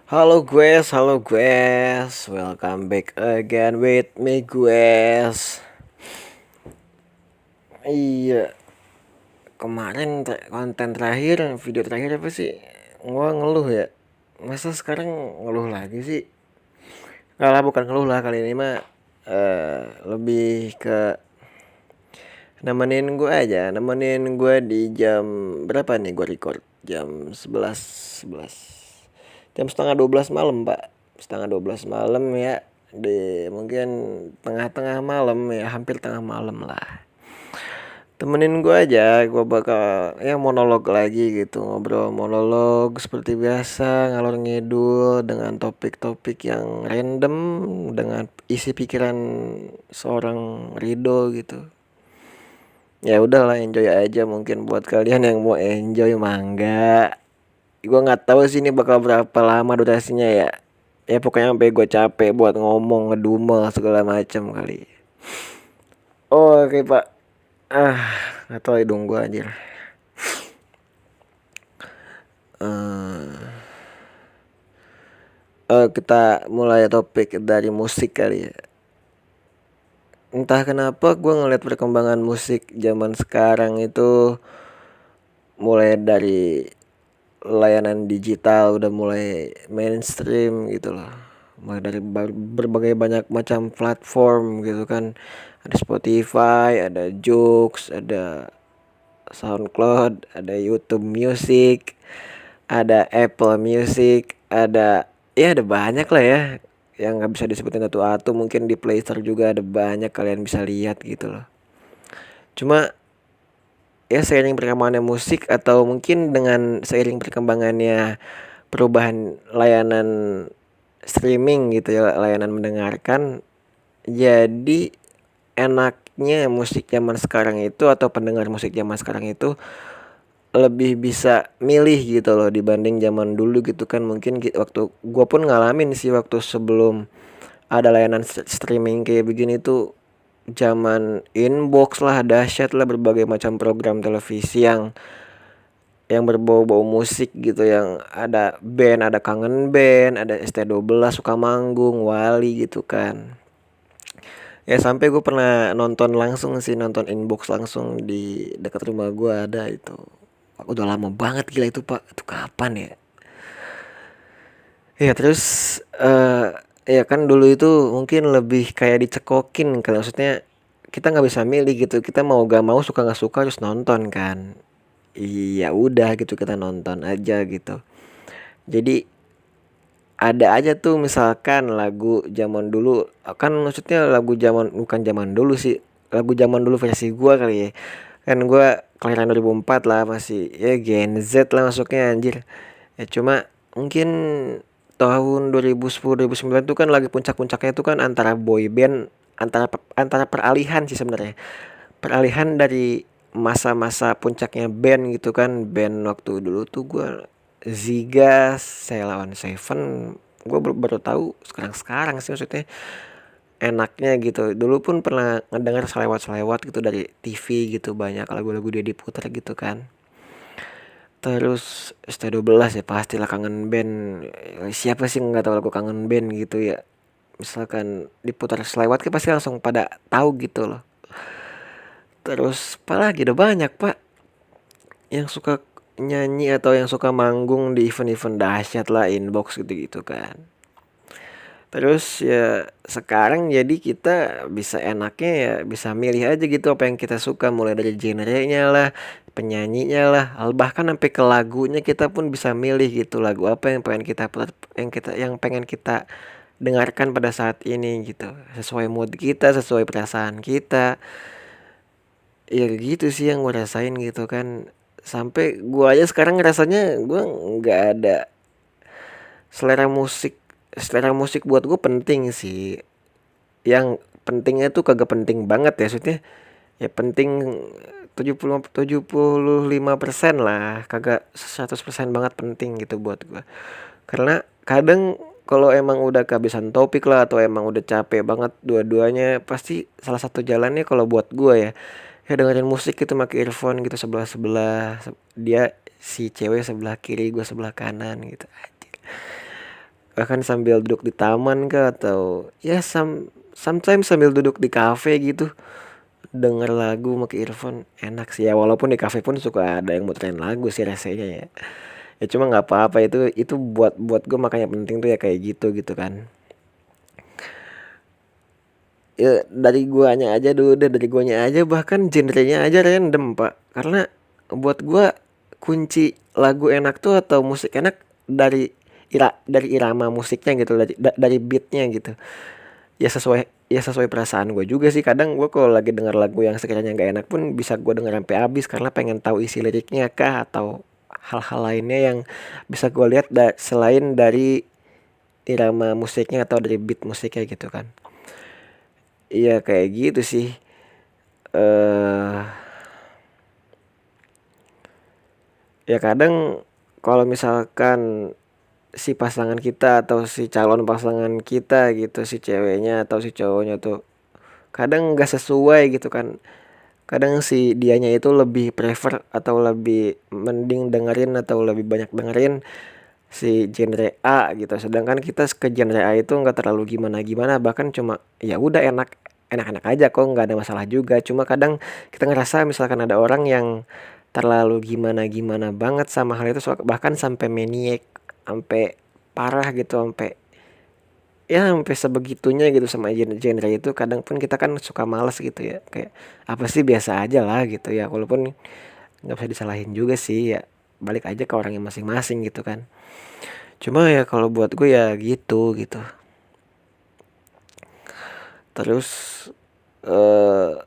Halo guys, welcome back again with me guys. Iya, konten terakhir, video terakhir apa sih? Gua ngeluh ya. Masa sekarang ngeluh lagi sih? Kalau bukan ngeluh lah kali ini mah lebih ke nemenin gue di jam berapa nih gue record? Jam 11 jam setengah 12 malam pak, setengah 12 malam ya, di mungkin tengah-tengah malam ya, hampir tengah malam lah. Temenin gue aja, gue bakal ya monolog lagi gitu, ngobrol monolog seperti biasa, ngalor ngidul dengan topik-topik yang random, dengan isi pikiran seorang Rido gitu. Ya udahlah, enjoy aja. Mungkin buat kalian yang mau enjoy mangga. Gue nggak tahu sih ini bakal berapa lama durasinya ya. Ya pokoknya sampai gue capek buat ngomong, ngedumel segala macam kali. Oh, oke pak. Ah, nggak tahu hidung gue anjir. Kita mulai topik dari musik kali ya. Entah kenapa gue ngeliat perkembangan musik zaman sekarang itu mulai dari layanan digital udah mulai mainstream gitu loh. Mulai dari berbagai banyak macam platform gitu kan. Ada Spotify, ada Joox, ada SoundCloud, ada YouTube Music, ada Apple Music, ada banyak lah ya yang nggak bisa disebutin satu-satu. Mungkin di Play Store juga ada banyak, kalian bisa lihat gitu loh. Cuma ya seiring perkembangannya musik, atau mungkin dengan seiring perkembangannya perubahan layanan streaming gitu ya, layanan mendengarkan, jadi enaknya musik zaman sekarang itu, atau pendengar musik zaman sekarang itu lebih bisa milih gitu loh dibanding zaman dulu gitu kan. Mungkin waktu gua pun ngalamin sih waktu sebelum ada layanan streaming kayak begini tuh, zaman inbox lah, dahsyat lah, berbagai macam program televisi yang berbau-bau musik gitu, yang ada band, ada Kangen Band, ada ST12 suka manggung, Wali gitu kan. Ya sampai gue pernah nonton langsung sih, nonton inbox langsung di dekat rumah gue ada itu. Udah lama banget gila itu pak, itu kapan ya? Ya terus ya kan dulu itu mungkin lebih kayak dicekokin kan, maksudnya kita nggak bisa milih gitu, kita mau gak mau, suka nggak suka harus nonton kan. Iya udah gitu, kita nonton aja gitu. Jadi ada aja tuh misalkan lagu zaman dulu, kan maksudnya lagu zaman, bukan zaman dulu sih, lagu zaman dulu versi gua kali ya. Kan gua kelahiran 2004 lah, masih ya Gen Z lah masuknya anjir. Ya cuma mungkin tahun 2010 2009 tuh kan lagi puncak-puncaknya tuh kan antara boy band, antara peralihan sih sebenarnya. Peralihan dari masa-masa puncaknya band gitu kan. Band waktu dulu tuh gua Ziga, Sheila on Seven, gue baru tahu sekarang sih, maksudnya enaknya gitu. Dulu pun pernah ngedenger selewat-selewat gitu dari TV gitu, banyak lagu-lagu dia diputar gitu kan. Terus ST12 ya pastilah, Kangen Band. Siapa sih nggak tahu lagu Kangen Band gitu ya. Misalkan diputar selewat kan pasti langsung pada tahu gitu loh. Terus apalagi, udah banyak pak yang suka nyanyi atau yang suka manggung di event-event dahsyat lah, inbox gitu-gitu kan. Terus ya sekarang jadi kita bisa enaknya ya bisa milih aja gitu apa yang kita suka, mulai dari genrenya lah, penyanyinya lah, bahkan sampai ke lagunya kita pun bisa milih gitu, lagu apa yang pengen kita yang pengen kita dengarkan pada saat ini gitu, sesuai mood kita, sesuai perasaan kita. Ya gitu sih yang gue rasain gitu kan. Sampai gue aja sekarang ngerasanya gue nggak ada selera musik. Selera musik buat gue penting sih. Yang pentingnya tuh kagak penting banget ya, maksudnya ya penting 75% lah, kagak 100% banget penting gitu buat gue. Karena kadang kalau emang udah kehabisan topik lah, atau emang udah capek banget dua-duanya, pasti salah satu jalannya kalau buat gue ya, ya dengerin musik gitu, pakai earphone gitu, sebelah-sebelah, dia si cewek sebelah kiri, gue sebelah kanan gitu. bahkan sambil duduk di taman kah, atau ya sometimes sambil duduk di kafe gitu, denger lagu pakai earphone enak sih ya, walaupun di kafe pun suka ada yang muterin lagu sih rasanya ya. Ya cuma nggak apa-apa, itu buat buat gue makanya penting tuh ya kayak gitu gitu kan. Ya dari guanya aja dulu deh, dari guanya aja, bahkan genrenya aja random pak, karena buat gua kunci lagu enak tuh atau musik enak dari dari irama musiknya gitu, dari beatnya gitu. Ya sesuai perasaan gue juga sih, kadang gue kalau lagi denger lagu yang sekiranya nggak enak pun bisa gue denger sampai habis karena pengen tahu isi liriknya kah atau hal-hal lainnya yang bisa gue lihat selain dari irama musiknya atau dari beat musiknya gitu kan. Iya kayak gitu sih. eh Ya kadang kalau misalkan si pasangan kita atau si calon pasangan kita gitu, si ceweknya atau si cowoknya tuh kadang nggak sesuai gitu kan. Kadang si dianya itu lebih prefer atau lebih mending dengerin atau lebih banyak dengerin si genre A gitu. Sedangkan kita ke genre A itu nggak terlalu gimana-gimana, bahkan cuma ya udah enak-enak aja kok, nggak ada masalah juga. Cuma kadang kita ngerasa misalkan ada orang yang terlalu gimana-gimana banget sama hal itu, bahkan sampai maniak, sampai parah gitu, sampai sebegitunya gitu sama genre itu. Kadang pun kita kan suka males gitu ya, kayak apa sih, biasa aja lah gitu ya, walaupun nggak bisa disalahin juga sih ya, balik aja ke orangnya masing-masing gitu kan. Cuma ya kalau buat gue ya gitu gitu. Terus eh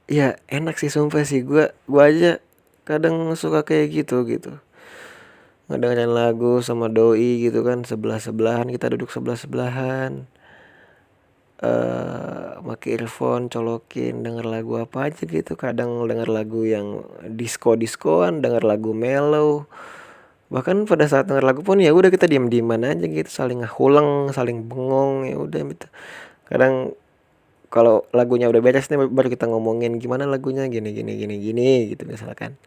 ya enak sih sumpah sih, gue aja kadang suka kayak gitu gitu, ngedengerin lagu sama doi gitu kan, sebelah sebelahan, kita duduk sebelah sebelahan, pakai earphone, colokin, denger lagu apa aja gitu. Kadang denger lagu yang disco-discoan, denger lagu mellow. Bahkan pada saat denger lagu pun ya udah kita diam-diaman aja gitu, saling ngahuleng, saling bengong, ya udah gitu. Kadang kalau lagunya udah beres nih baru kita ngomongin gimana lagunya, gini gini gini gini gitu misalkan.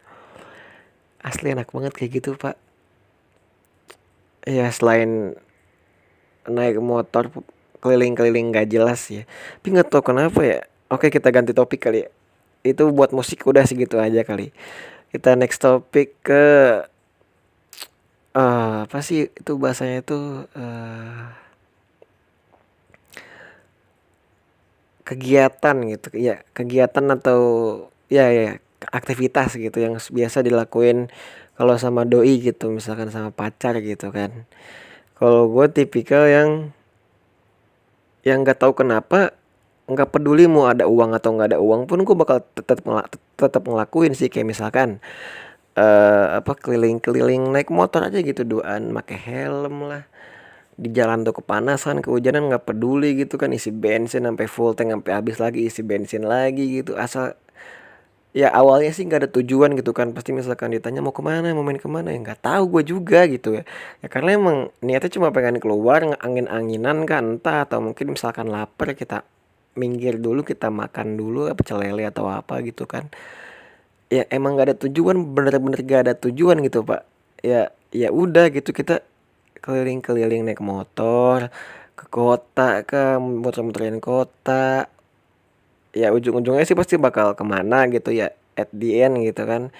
Asli enak banget kayak gitu, Pak. Ya selain naik motor keliling-keliling gak jelas ya. Tapi nggak tahu kenapa ya. Oke, kita ganti topik kali ya. Itu buat musik udah segitu aja kali. Kita next topik ke apa sih itu bahasanya itu, kegiatan gitu. Ya, kegiatan atau ya aktivitas gitu yang biasa dilakuin kalau sama doi gitu, misalkan sama pacar gitu kan. Kalau gue tipikal yang nggak tahu kenapa, nggak peduli mau ada uang atau nggak ada uang pun gue bakal tetap ngelakuin sih, kayak misalkan apa, keliling-keliling naik motor aja gitu, duaan pakai helm lah, di jalan tuh kepanasan kehujanan nggak peduli gitu kan, isi bensin sampai full tank sampai habis lagi, isi bensin lagi gitu. Asal ya awalnya sih nggak ada tujuan gitu kan, pasti misalkan ditanya mau kemana, mau main kemana, ya nggak tahu gue juga gitu ya. Ya karena emang niatnya cuma pengen keluar angin-anginan kan, entah, atau mungkin misalkan lapar kita minggir dulu, kita makan dulu apa pecel lele atau apa gitu kan. Ya emang nggak ada tujuan, bener-bener gak ada tujuan gitu pak. Ya udah gitu, kita keliling-keliling naik motor ke kota, muter-muterin kota. Ya ujung-ujungnya sih pasti bakal kemana gitu ya, at the end gitu kan.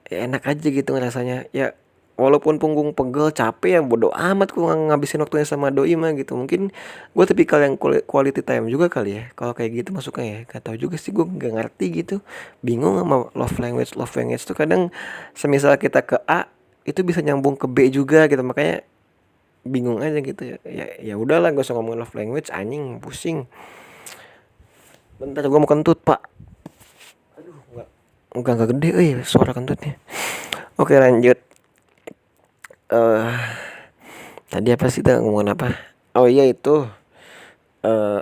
Ya enak aja gitu rasanya ya, walaupun punggung pegel capek ya bodo amat gue ngabisin waktunya sama doi mah gitu. Mungkin gue tipikal yang quality time juga kali ya kalau kayak gitu masuknya ya, gak tau juga sih, gue nggak ngerti gitu, bingung sama love language tuh. Kadang semisal kita ke A itu bisa nyambung ke B juga gitu, makanya bingung aja gitu ya. Ya udahlah, gak usah ngomongin love language, anjing pusing. Bentar gue mau kentut pak. Enggak gede suara kentutnya. Oke lanjut. eh Tadi apa sih, kita ngomongin apa? Oh iya itu,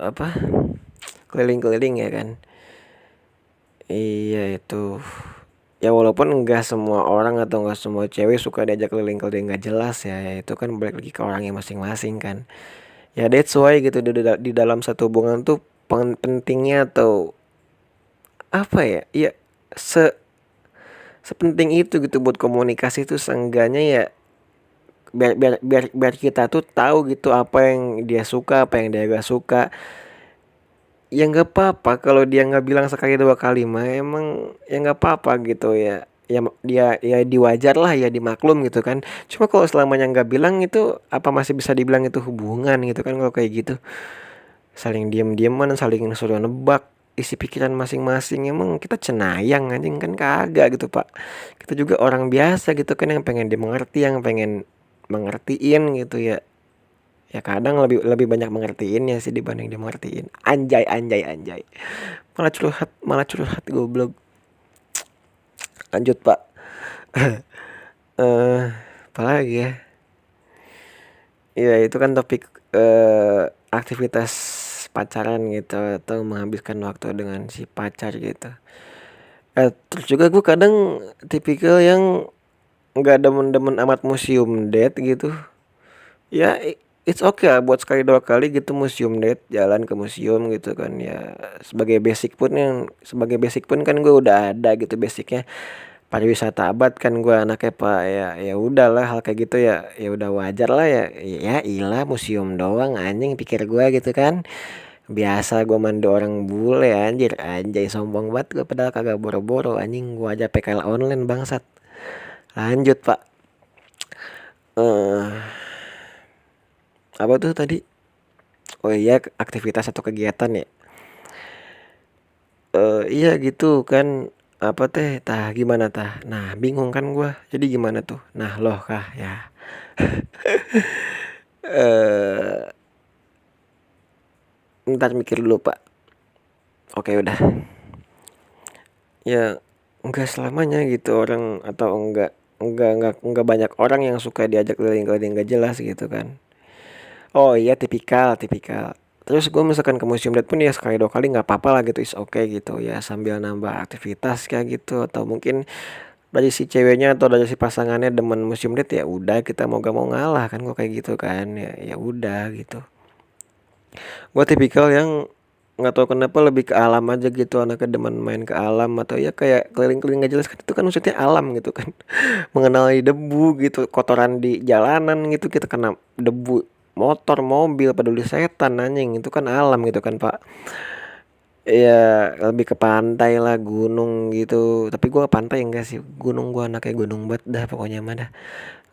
apa, keliling-keliling ya kan. Iya itu. Ya walaupun enggak semua orang atau enggak semua cewek suka diajak keliling-keliling gak jelas ya, ya itu kan balik lagi ke orangnya masing-masing kan. Ya that's why gitu, di dalam satu hubungan tuh pentingnya atau apa ya? Ya se sepenting itu gitu buat komunikasi tuh, seenggaknya ya biar kita tuh tahu gitu apa yang dia suka, apa yang dia gak suka. Ya nggak apa-apa kalau dia nggak bilang sekali dua kali mah, emang ya nggak apa-apa gitu ya. Ya dia ya diwajar lah, ya dimaklum gitu kan. Cuma kalau selamanya nggak bilang itu, apa masih bisa dibilang itu hubungan gitu kan kalau kayak gitu. Saling diam-diaman, saling suruh nebak isi pikiran masing-masing. Emang kita cenayang anjing kan, kagak gitu Pak. Kita juga orang biasa gitu kan, yang pengen dimengerti, yang pengen mengertiin gitu ya. Ya kadang lebih lebih banyak mengertiinnya sih dibanding dimengertiin. Anjay anjay anjay. Malah curhat goblok. Lanjut Pak. eh Apalagi ya? Ya itu kan topik aktivitas pacaran gitu, atau menghabiskan waktu dengan si pacar gitu. Terus juga gue kadang tipikal yang nggak demen-demen amat museum date gitu. Ya it's okay lah buat sekali dua kali gitu museum date, jalan ke museum gitu kan ya. Sebagai basic pun kan gue udah ada gitu basicnya, pariwisata abad kan gue anaknya Pak. Ya udahlah, hal kayak gitu ya ya udah wajar lah ya. Ya ilah, museum doang anjing pikir gue gitu kan. Biasa gue mandu orang bule anjir, anjay sombong banget gue, padahal kagak boro-boro anjing, gue aja PKL online bangsat. Lanjut Pak. eh Apa tuh tadi? Oh iya, aktivitas atau kegiatan ya. Iya gitu kan, apa teh tah gimana tah, nah bingung kan gua, jadi gimana tuh, nah loh kah ya. eh Ntar mikir dulu Pak. Oke udah. Ya enggak selamanya gitu orang, atau enggak banyak orang yang suka diajak keliling-keliling gak jelas gitu kan. Oh iya, tipikal. Terus gue misalkan ke museum date pun ya sekali dua kali nggak apa-apa lah gitu, is oke gitu ya, sambil nambah aktivitas kayak gitu. Atau mungkin dari si ceweknya atau dari si pasangannya demen museum date, ya udah kita mau gak mau ngalah kan, gue kayak gitu kan. Ya udah gitu. Gue tipikal yang nggak tahu kenapa lebih ke alam aja gitu, anaknya demen main ke alam, atau ya kayak keliling-keliling gak jelas kan, itu kan maksudnya alam gitu kan. Mengenali debu gitu, kotoran di jalanan gitu, kita kena debu motor, mobil, peduli setan anjing, itu kan alam gitu kan Pak. Ya lebih ke pantai lah, gunung gitu. Tapi gua pantai enggak sih, gunung gua anaknya gunung banget dah pokoknya mah dah.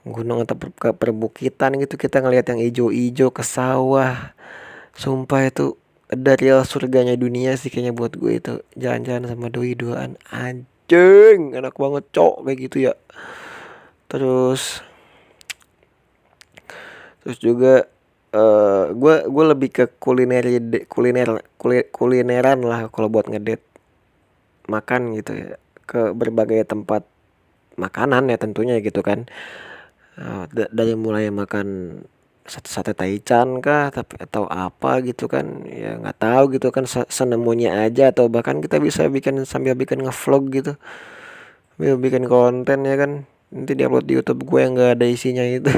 Gunung atau ke perbukitan gitu, kita ngelihat yang ijo-ijo ke sawah. Sumpah itu dari surganya dunia sih kayaknya buat gue itu, jalan-jalan sama doi duaan anjing, enak banget cok kayak gitu ya. Terus Terus juga gue lebih ke kulineran lah kalau buat ngedate, makan gitu ya, ke berbagai tempat makanan ya tentunya gitu kan. Dari mulai makan sate Taichan kah, tapi atau apa gitu kan ya nggak tahu gitu kan, senemunya aja. Atau bahkan kita bisa sambil bikin ngevlog gitu, sambil bikin konten ya kan, nanti diupload di YouTube gue yang nggak ada isinya itu.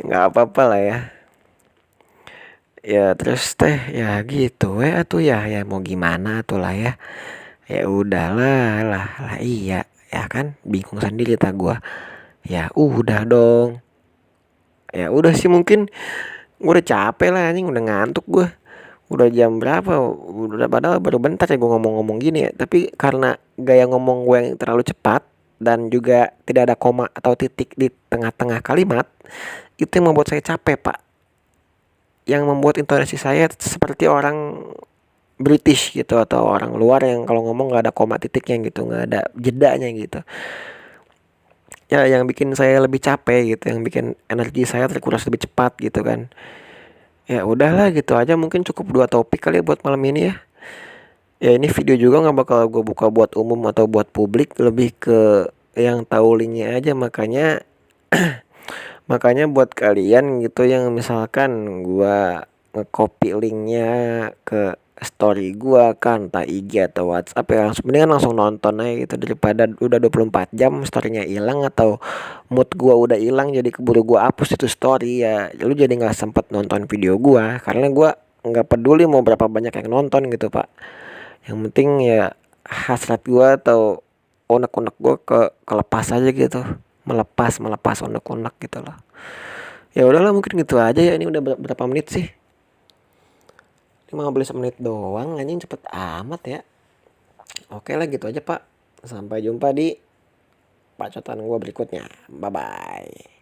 Nggak apa-apa lah ya. Ya terus teh ya gitu atuh ya mau gimana tuh lah ya. Ya udahlah lah iya ya kan, bingung sendiri tak gua. Ya udah dong. Ya udah sih, mungkin gua udah capek lah anjing, udah ngantuk gua. Udah jam berapa? Udah, padahal baru bentar ya gua ngomong-ngomong gini ya. Tapi karena gaya ngomong gue yang terlalu cepat dan juga tidak ada koma atau titik di tengah-tengah kalimat, itu yang membuat saya capek, Pak. Yang membuat intonasi saya seperti orang British gitu, atau orang luar yang kalau ngomong nggak ada koma titiknya gitu, nggak ada jedanya gitu. Ya yang bikin saya lebih capek gitu, yang bikin energi saya terkuras lebih cepat gitu kan. Ya udahlah gitu aja, mungkin cukup dua topik kali ya buat malam ini ya. Ya ini video juga nggak bakal gue buka buat umum atau buat publik, lebih ke yang tahu linknya aja. Makanya buat kalian gitu yang misalkan gua nge-copy linknya ke story gua kan, entah IG atau WhatsApp, ya langsung mendingan langsung nonton aja gitu, daripada udah 24 jam storynya hilang atau mood gua udah hilang jadi keburu gua hapus itu story. Ya lu jadi nggak sempet nonton video gua, karena gua nggak peduli mau berapa banyak yang nonton gitu Pak. Yang penting ya hasrat gua atau unek-unek gua kelepas aja gitu. melepas unek-unek gitu loh. Ya udahlah, mungkin gitu aja ya. Ini udah berapa menit sih? 15 menit doang, anjing cepet amat ya. Oke lah, gitu aja Pak. Sampai jumpa di pacotan gua berikutnya. Bye bye.